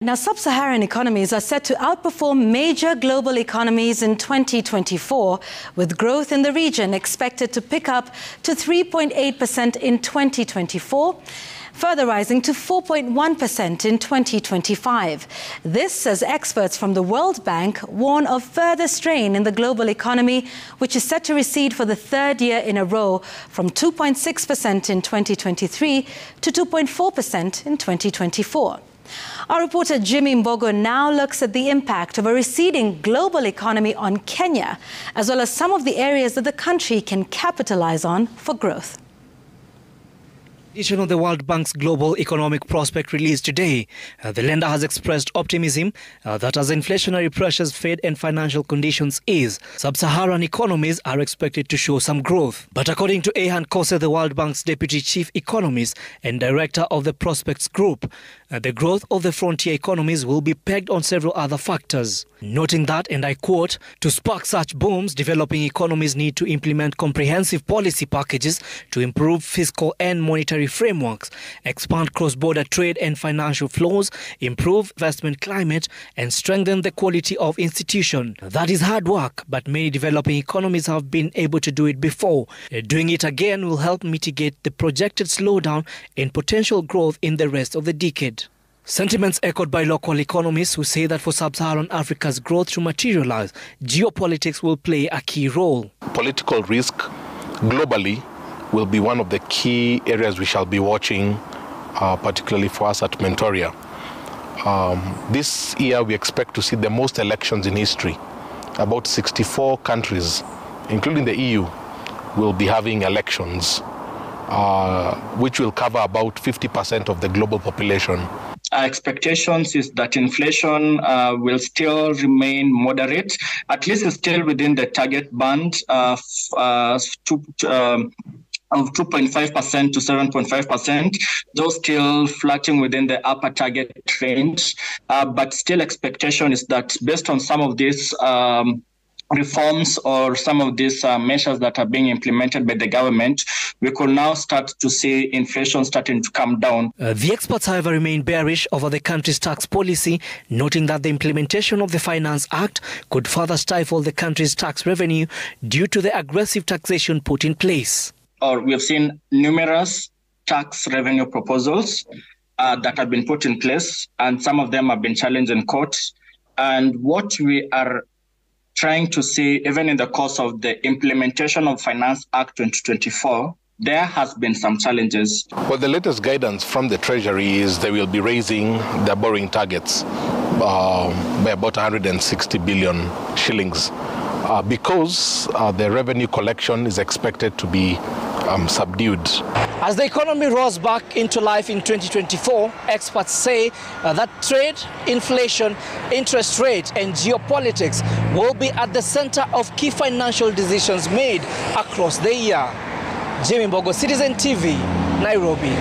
Now, Sub-Saharan economies are set to outperform major global economies in 2024, with growth in the region expected to pick up to 3.8% in 2024, further rising to 4.1% in 2025. This as experts from the World Bank warn of further strain in the global economy, which is set to recede for the third year in a row from 2.6% in 2023 to 2.4% in 2024. Our reporter Jimmy Mbogo now looks at the impact of a receding global economy on Kenya, as well as some of the areas that the country can capitalize on for growth. Edition of the World Bank's Global Economic Prospect released today, the lender has expressed optimism that as inflationary pressures fade and financial conditions ease, Sub-Saharan economies are expected to show some growth. But according to Ehan Kose, the World Bank's Deputy Chief Economist and Director of the Prospects Group, the growth of the frontier economies will be pegged on several other factors. Noting that, and I quote, to spark such booms, developing economies need to implement comprehensive policy packages to improve fiscal and monetary frameworks, expand cross-border trade and financial flows, improve investment climate, and strengthen the quality of institution. That is hard work, but many developing economies have been able to do it before. Doing it again will help mitigate the projected slowdown in potential growth in the rest of the decade. Sentiments echoed by local economists who say that for Sub-Saharan Africa's growth to materialize, geopolitics will play a key role. Political risk globally will be one of the key areas we shall be watching, particularly for us at Mentoria. This year we expect to see the most elections in history. About 64 countries, including the EU, will be having elections, which will cover about 50% of the global population. Our expectations is that inflation will still remain moderate, at least it's still within the target band of 2.5% to 7.5%, though still flirting within the upper target range. But still expectation is that based on some of these reforms or some of these measures that are being implemented by the government, we could now start to see inflation starting to come down. The experts, however, remain bearish over the country's tax policy, noting that the implementation of the Finance Act could further stifle the country's tax revenue due to the aggressive taxation put in place. We have seen numerous tax revenue proposals that have been put in place, and some of them have been challenged in court. And what we are trying to see, even in the course of the implementation of Finance Act 2024, there has been some challenges. Well, the latest guidance from the Treasury is they will be raising their borrowing targets by about 160 billion shillings because the revenue collection is expected to be subdued. As the economy roars back into life in 2024, experts say that trade, inflation, interest rate and geopolitics will be at the center of key financial decisions made across the year. Jimmy Mbogo, Citizen TV, Nairobi.